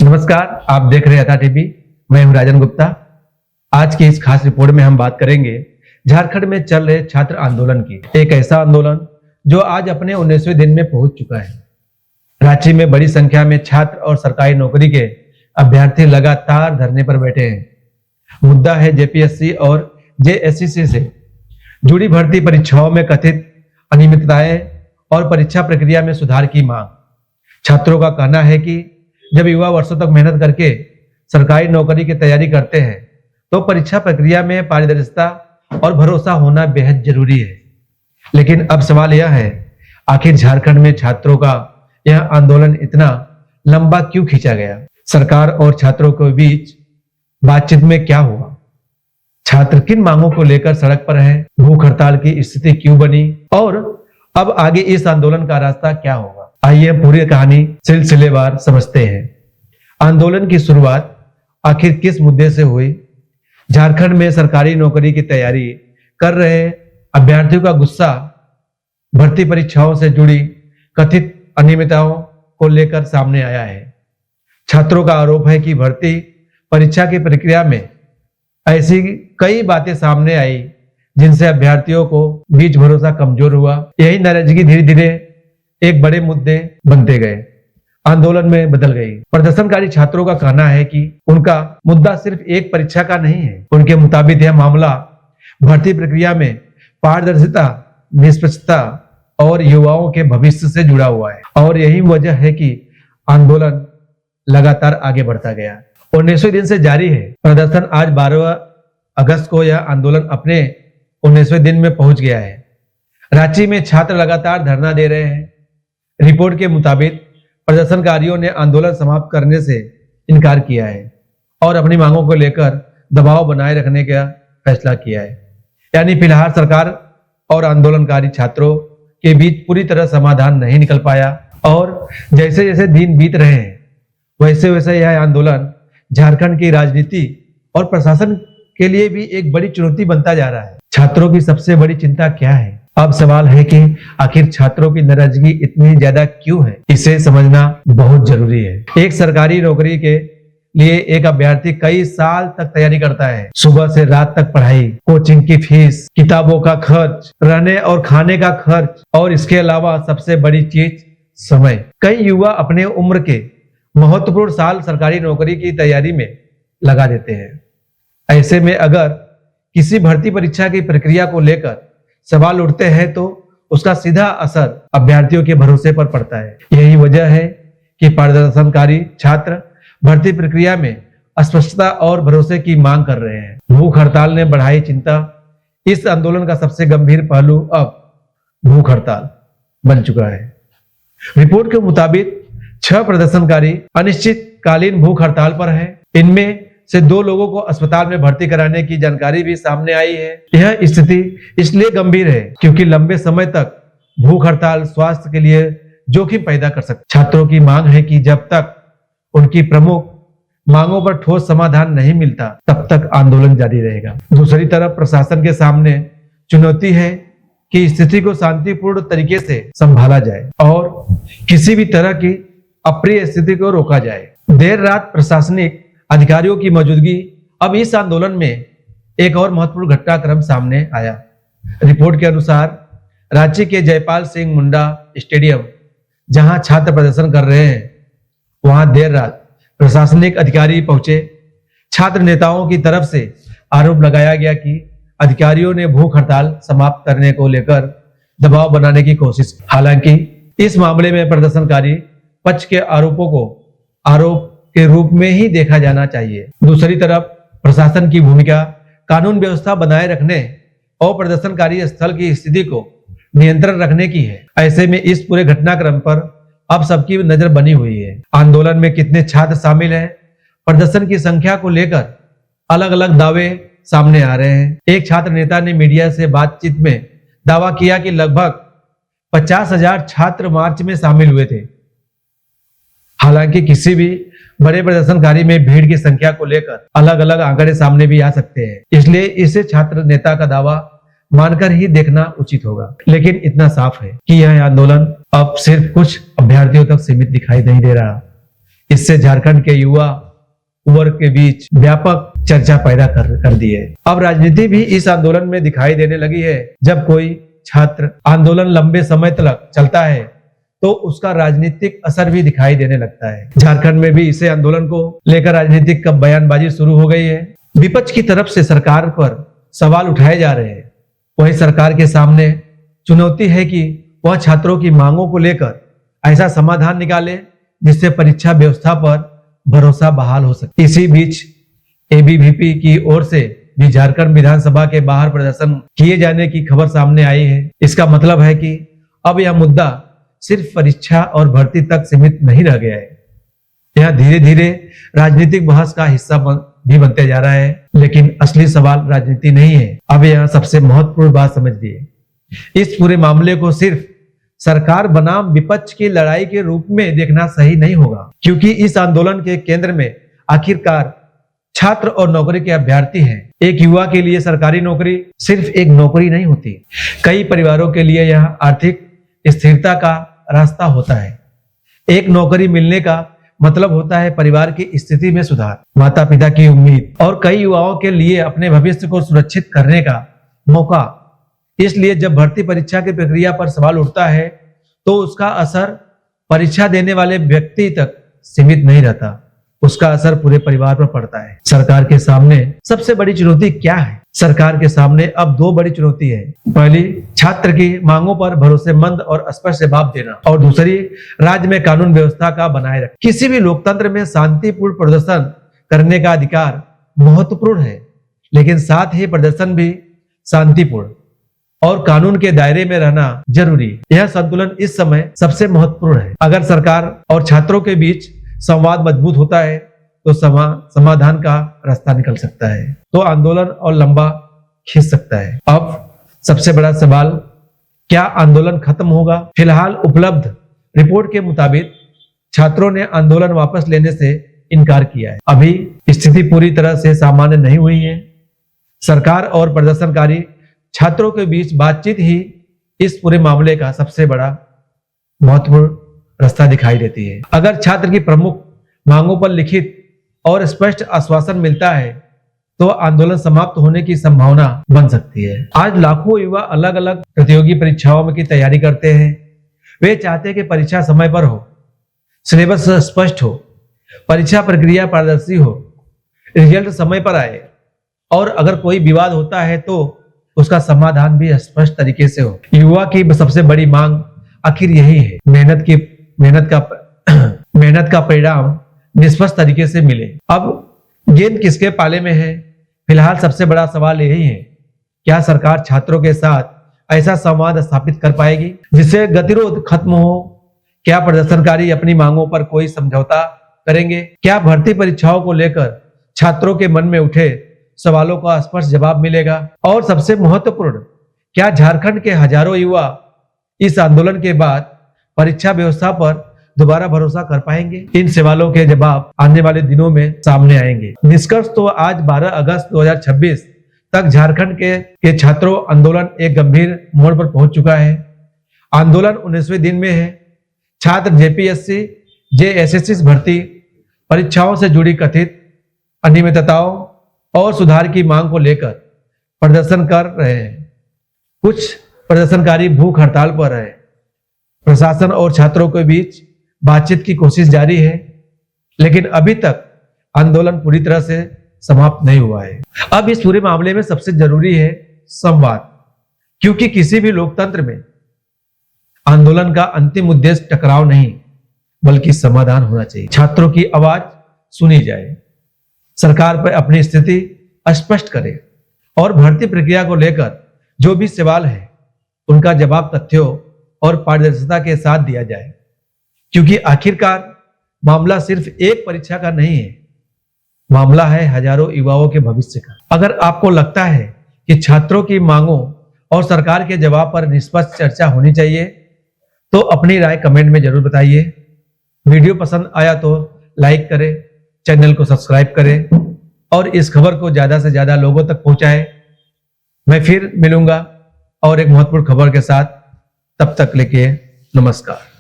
नमस्कार, आप देख रहे हैं अता टीवी। मैं हूं राजन गुप्ता। आज की इस खास रिपोर्ट में हम बात करेंगे झारखंड में चल रहे छात्र आंदोलन की। एक ऐसा आंदोलन जो आज अपने 19वें दिन में पहुंच चुका है। रांची में बड़ी संख्या में छात्र और सरकारी नौकरी के अभ्यर्थी लगातार धरने पर बैठे हैं। मुद्दा है जेपीएससी और जेएसएससी से जुड़ी भर्ती परीक्षाओं में कथित अनियमितताएं और परीक्षा प्रक्रिया में सुधार की मांग। छात्रों का कहना है कि जब युवा वर्षों तक मेहनत करके सरकारी नौकरी की तैयारी करते हैं तो परीक्षा प्रक्रिया में पारदर्शिता और भरोसा होना बेहद जरूरी है। लेकिन अब सवाल यह है, आखिर झारखंड में छात्रों का यह आंदोलन इतना लंबा क्यों खींचा गया? सरकार और छात्रों के बीच बातचीत में क्या हुआ? छात्र किन मांगों को लेकर सड़क पर हैं? भूख हड़ताल की स्थिति क्यों बनी और अब आगे इस आंदोलन का रास्ता क्या होगा? आइए पूरी कहानी सिलसिलेवार समझते हैं। आंदोलन की शुरुआत आखिर किस मुद्दे से हुई? झारखंड में सरकारी नौकरी की तैयारी कर रहे अभ्यर्थियों का गुस्सा भर्ती परीक्षाओं से जुड़ी कथित अनियमितताओं को लेकर सामने आया है। छात्रों का आरोप है कि भर्ती परीक्षा की प्रक्रिया में ऐसी कई बातें सामने आई जिनसे अभ्यर्थियों को बीच भरोसा कमजोर हुआ। यही नाराजगी धीरे धीरे एक बड़े मुद्दे बनते गए, आंदोलन में बदल गई। प्रदर्शनकारी छात्रों का कहना है कि उनका मुद्दा सिर्फ एक परीक्षा का नहीं है। उनके मुताबिक यह मामला भर्ती प्रक्रिया में पारदर्शिता, निष्पक्षता और युवाओं के भविष्य से जुड़ा हुआ है और यही वजह है कि आंदोलन लगातार आगे बढ़ता गया। 19वें दिन से जारी है प्रदर्शन। आज 12 अगस्त को यह आंदोलन अपने 19वें दिन में पहुंच गया है। रांची में छात्र लगातार धरना दे रहे हैं। रिपोर्ट के मुताबिक प्रदर्शनकारियों ने आंदोलन समाप्त करने से इनकार किया है और अपनी मांगों को लेकर दबाव बनाए रखने का फैसला किया है। यानी फिलहाल सरकार और आंदोलनकारी छात्रों के बीच पूरी तरह समाधान नहीं निकल पाया और जैसे जैसे दिन बीत रहे हैं वैसे वैसे यह आंदोलन झारखंड की राजनीति और प्रशासन के लिए भी एक बड़ी चुनौती बनता जा रहा है। छात्रों की सबसे बड़ी चिंता क्या है? अब सवाल है कि आखिर छात्रों की नाराजगी इतनी ज्यादा क्यों है? इसे समझना बहुत जरूरी है। एक सरकारी नौकरी के लिए एक अभ्यर्थी कई साल तक तैयारी करता है। सुबह से रात तक पढ़ाई, कोचिंग की फीस, किताबों का खर्च, रहने और खाने का खर्च और इसके अलावा सबसे बड़ी चीज समय। कई युवा अपने उम्र के महत्वपूर्ण साल सरकारी नौकरी की तैयारी में लगा देते हैं। ऐसे में अगर किसी भर्ती परीक्षा की प्रक्रिया को लेकर सवाल उठते हैं तो उसका सीधा असर अभ्यर्थियों के भरोसे पर पड़ता है। यही वजह है कि प्रदर्शनकारी छात्र भर्ती प्रक्रिया में अस्पष्टता और भरोसे की मांग कर रहे हैं। भूख हड़ताल ने बढ़ाई चिंता। इस आंदोलन का सबसे गंभीर पहलू अब भूख हड़ताल बन चुका है। रिपोर्ट के मुताबिक 6 प्रदर्शनकारी अनिश्चितकालीन भूख हड़ताल पर हैं। इनमें से 2 लोगों को अस्पताल में भर्ती कराने की जानकारी भी सामने आई है। यह स्थिति इसलिए गंभीर है क्योंकि लंबे समय तक भूख हड़ताल स्वास्थ्य के लिए जोखिम पैदा कर सकती है। छात्रों की मांग है कि जब तक उनकी प्रमुख मांगों पर ठोस समाधान नहीं मिलता तब तक आंदोलन जारी रहेगा। दूसरी तरफ प्रशासन के सामने चुनौती है कि स्थिति को शांतिपूर्ण तरीके से संभाला जाए और किसी भी तरह की अप्रिय स्थिति को रोका जाए। देर रात प्रशासनिक अधिकारियों की मौजूदगी। अब इस आंदोलन में एक और महत्वपूर्ण घटनाक्रम सामने आया। रिपोर्ट के अनुसार रांची के जयपाल सिंह मुंडा स्टेडियम जहां छात्र प्रदर्शन कर रहे हैं वहां देर रात प्रशासनिक अधिकारी पहुंचे। छात्र नेताओं की तरफ से आरोप लगाया गया कि अधिकारियों ने भूख हड़ताल समाप्त करने को लेकर दबाव बनाने की कोशिश। हालांकि इस मामले में प्रदर्शनकारी पक्ष के आरोपों को आरोप के रूप में ही देखा जाना चाहिए। दूसरी तरफ प्रशासन की भूमिका कानून व्यवस्था बनाए रखने और प्रदर्शनकारी स्थल की स्थिति को नियंत्रण रखने की है। ऐसे में इस पूरे घटनाक्रम पर अब सबकी नजर बनी हुई है। आंदोलन में कितने छात्र शामिल हैं? प्रदर्शन की संख्या को लेकर अलग अलग दावे सामने आ रहे हैं। एक छात्र नेता ने मीडिया से बातचीत में दावा किया कि लगभग 50,000 छात्र मार्च में शामिल हुए थे। हालांकि किसी भी बड़े प्रदर्शनकारी में भीड़ की संख्या को लेकर अलग अलग आंकड़े सामने भी आ सकते हैं, इसलिए इसे छात्र नेता का दावा मानकर ही देखना उचित होगा। लेकिन इतना साफ है कि यह आंदोलन अब सिर्फ कुछ अभ्यर्थियों तक सीमित दिखाई नहीं दे रहा। इससे झारखंड के युवा वर्ग के बीच व्यापक चर्चा पैदा कर दी है। अब राजनीति भी इस आंदोलन में दिखाई देने लगी है। जब कोई छात्र आंदोलन लंबे समय तक चलता है तो उसका राजनीतिक असर भी दिखाई देने लगता है। झारखंड में भी इसे आंदोलन को लेकर राजनीतिक बयानबाजी शुरू हो गई है। विपक्ष की तरफ से सरकार पर सवाल उठाए जा रहे हैं। वही सरकार के सामने चुनौती है कि वह छात्रों की मांगों को लेकर ऐसा समाधान निकाले जिससे परीक्षा व्यवस्था पर भरोसा बहाल हो सके। इसी बीच एबीवीपी की ओर से भी झारखंड विधानसभा के बाहर प्रदर्शन किए जाने की खबर सामने आई है। इसका मतलब है कि अब यह मुद्दा सिर्फ परीक्षा और भर्ती तक सीमित नहीं रह गया है। यह धीरे धीरे राजनीतिक बहस का हिस्सा भी बनते जा रहा है। लेकिन असली सवाल राजनीति नहीं है। अब यह सबसे महत्वपूर्ण बात समझिए, इस पूरे मामले को सिर्फ सरकार बनाम विपक्ष की लड़ाई के रूप में देखना सही नहीं होगा, क्योंकि इस आंदोलन के केंद्र में आखिरकार छात्र और नौकरी के अभ्यर्थी हैं। एक युवा के लिए सरकारी नौकरी सिर्फ एक नौकरी नहीं होती। कई परिवारों के लिए यह आर्थिक स्थिरता का रास्ता होता है। एक नौकरी मिलने का मतलब होता है परिवार की स्थिति में सुधार, माता पिता की उम्मीद और कई युवाओं के लिए अपने भविष्य को सुरक्षित करने का मौका। इसलिए जब भर्ती परीक्षा की प्रक्रिया पर सवाल उठता है तो उसका असर परीक्षा देने वाले व्यक्ति तक सीमित नहीं रहता, उसका असर पूरे परिवार पर पड़ता है। सरकार के सामने सबसे बड़ी चुनौती क्या है? सरकार के सामने अब दो बड़ी चुनौती है। पहली, छात्र की मांगों पर भरोसेमंद और स्पष्ट जवाब देना, और दूसरी, राज्य में कानून व्यवस्था का बनाए रखना। किसी भी लोकतंत्र में शांतिपूर्ण प्रदर्शन करने का अधिकार महत्वपूर्ण है, लेकिन साथ ही प्रदर्शन भी शांतिपूर्ण और कानून के दायरे में रहना जरूरी। यह संतुलन इस समय सबसे महत्वपूर्ण है। अगर सरकार और छात्रों के बीच संवाद मजबूत होता है तो समाधान का रास्ता निकल सकता है, तो आंदोलन और लंबा खींच सकता है। अब सबसे बड़ा सवाल, क्या आंदोलन खत्म होगा? फिलहाल उपलब्ध रिपोर्ट के मुताबिक छात्रों ने आंदोलन वापस लेने से इनकार किया है। अभी स्थिति पूरी तरह से सामान्य नहीं हुई है। सरकार और प्रदर्शनकारी छात्रों के बीच बातचीत ही इस पूरे मामले का सबसे बड़ा महत्वपूर्ण रास्ता दिखाई देती है। अगर छात्र की प्रमुख मांगों पर लिखित और स्पष्ट आश्वासन मिलता है तो आंदोलन समाप्त होने की संभावना बन सकती है। आज लाखों युवा अलग अलग प्रतियोगी परीक्षाओं की तैयारी करते हैं। वे चाहते हैं कि परीक्षा समय पर हो, सिलेबस स्पष्ट हो, परीक्षा प्रक्रिया पारदर्शी हो, रिजल्ट समय पर आए, और अगर कोई विवाद होता है तो उसका समाधान भी स्पष्ट तरीके से हो। युवा की सबसे बड़ी मांग आखिर यही है, मेहनत का परिणाम निष्पक्ष तरीके से मिले। अब गेंद किसके पाले में है? फिलहाल सबसे बड़ा सवाल यही है, क्या सरकार छात्रों के साथ ऐसा संवाद स्थापित कर पाएगी जिससे गतिरोध खत्म हो? क्या प्रदर्शनकारी अपनी मांगों पर कोई समझौता करेंगे? क्या भर्ती परीक्षाओं को लेकर छात्रों के मन में उठे सवालों का स्पष्ट जवाब मिलेगा? और सबसे महत्वपूर्ण, क्या झारखंड के हजारों युवा इस आंदोलन के बाद परीक्षा व्यवस्था पर दोबारा भरोसा कर पाएंगे? इन सवालों के जवाब आने वाले दिनों में सामने आएंगे। निष्कर्ष तो आज 12 अगस्त 2026 तक झारखंड के छात्रों आंदोलन एक गंभीर मोड़ पर पहुंच चुका है। आंदोलन 19वें दिन में है। छात्र जेपीएससी, जेएसएससी भर्ती परीक्षाओं से जुड़ी कथित अनियमितताओं और सुधार की मांग को लेकर प्रदर्शन कर रहे हैं। कुछ प्रदर्शनकारी भूख हड़ताल पर है। प्रशासन और छात्रों के बीच बातचीत की कोशिश जारी है, लेकिन अभी तक आंदोलन पूरी तरह से समाप्त नहीं हुआ है। अब इस पूरे मामले में सबसे जरूरी है संवाद, क्योंकि किसी भी लोकतंत्र में आंदोलन का अंतिम उद्देश्य टकराव नहीं बल्कि समाधान होना चाहिए। छात्रों की आवाज सुनी जाए, सरकार पर अपनी स्थिति स्पष्ट करे और भर्ती प्रक्रिया को लेकर जो भी सवाल है उनका जवाब तथ्यों और पारदर्शिता के साथ दिया जाए, क्योंकि आखिरकार मामला सिर्फ एक परीक्षा का नहीं है, मामला है हजारों युवाओं के भविष्य का। अगर आपको लगता है कि छात्रों की मांगों और सरकार के जवाब पर निष्पक्ष चर्चा होनी चाहिए तो अपनी राय कमेंट में जरूर बताइए। वीडियो पसंद आया तो लाइक करें, चैनल को सब्सक्राइब करें और इस खबर को ज्यादा से ज्यादा लोगों तक पहुंचाएं। मैं फिर मिलूंगा और एक महत्वपूर्ण खबर के साथ, तब तक लेके नमस्कार।